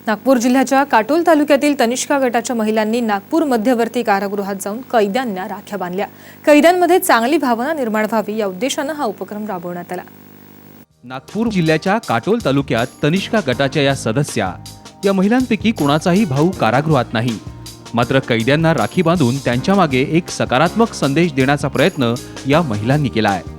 नागपूर जिल्ह्याच्या काटोल तालुक्यातील तनिष्का गटाच्या महिलांनी नागपूर मध्यवर्ती कारागृहात जाऊन कैद्यांना राख्या बांधल्या। कैद्यांमध्ये चांगली भावना निर्माण व्हावी या उद्देशाने हा उपक्रम राबवण्यात आला। नागपूर जिल्ह्याच्या काटोल तालुक्यात तनिष्का गटाच्या या सदस्या या महिलांपैकी कोणाचाही भाऊ कारागृहात नाही, मात्र कैद्यांना राखी बांधून त्यांच्या मागे एक सकारात्मक संदेश देण्याचा प्रयत्न या महिलांनी केला आहे।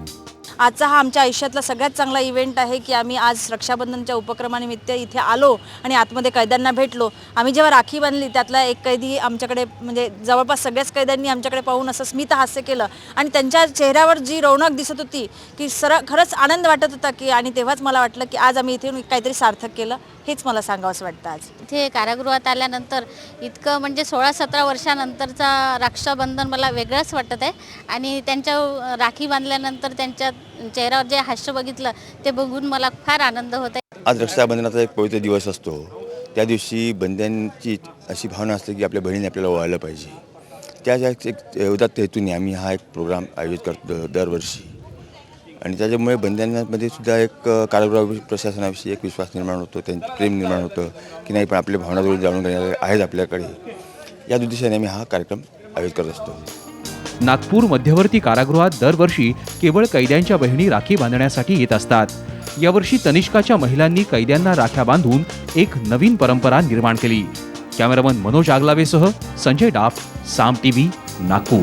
आजचा हा आमच्या आयुष्यातला सगळ्यात चांगला इव्हेंट आहे की आम्ही आज रक्षाबंधनच्या उपक्रमानिमित्त इथे आलो आणि आतमध्ये कैद्यांना भेटलो। आम्ही जेव्हा राखी बांधली त्यातला एक कैदी आमच्याकडे म्हणजे जवळपास सगळ्याच कैद्यांनी आमच्याकडे पाहून असं स्मित हास्य केलं आणि त्यांच्या चेहऱ्यावर जी रौनक दिसत होती की खरंच आनंद वाटत होता की आणि तेव्हाच मला वाटलं की आज आम्ही इथे काहीतरी सार्थक केलं, हेच मला सांगावंसं वाटतं। आज इथे कारागृहात आल्यानंतर इतकं म्हणजे 16-17 वर्षानंतरचा रक्षाबंधन मला वेगळंच वाटत आहे आणि त्यांच्या राखी बांधल्यानंतर त्यांच्या चेहऱ्यावर जे हास्य बघितलं ते बघून मला फार आनंद होत आहे। आज रक्षाबंधनाचा एक पवित्र दिवस असतो। त्या दिवशी बंध्यांची अशी भावना असते की आपल्या बहिणीने आपल्याला ओवाळलं पाहिजे। त्याच्या एक एवढ्याच हेतूने आम्ही हा एक प्रोग्राम आयोजित करतो दरवर्षी आणि त्याच्यामुळे बंध्यांमध्ये सुद्धा एक कारागृह प्रशासनाविषयी एक विश्वास निर्माण होतो, त्यांचं प्रेम निर्माण होतं की नाही पण आपल्या भावना जाणून घेणारे आहेत आपल्याकडे। या उद्देशाने आम्ही हा कार्यक्रम आयोजित करत असतो। नागपूर मध्यवर्ती कारागृहात दरवर्षी केवळ कैद्यांच्या बहिणी राखी बांधण्यासाठी येत असतात। यावर्षी तनिष्काच्या महिलांनी कैद्यांना राख्या बांधून एक नवीन परंपरा निर्माण केली। कॅमेरामन मनोज आगलावेसह संजय डाफ, साम टीव्ही, नागपूर।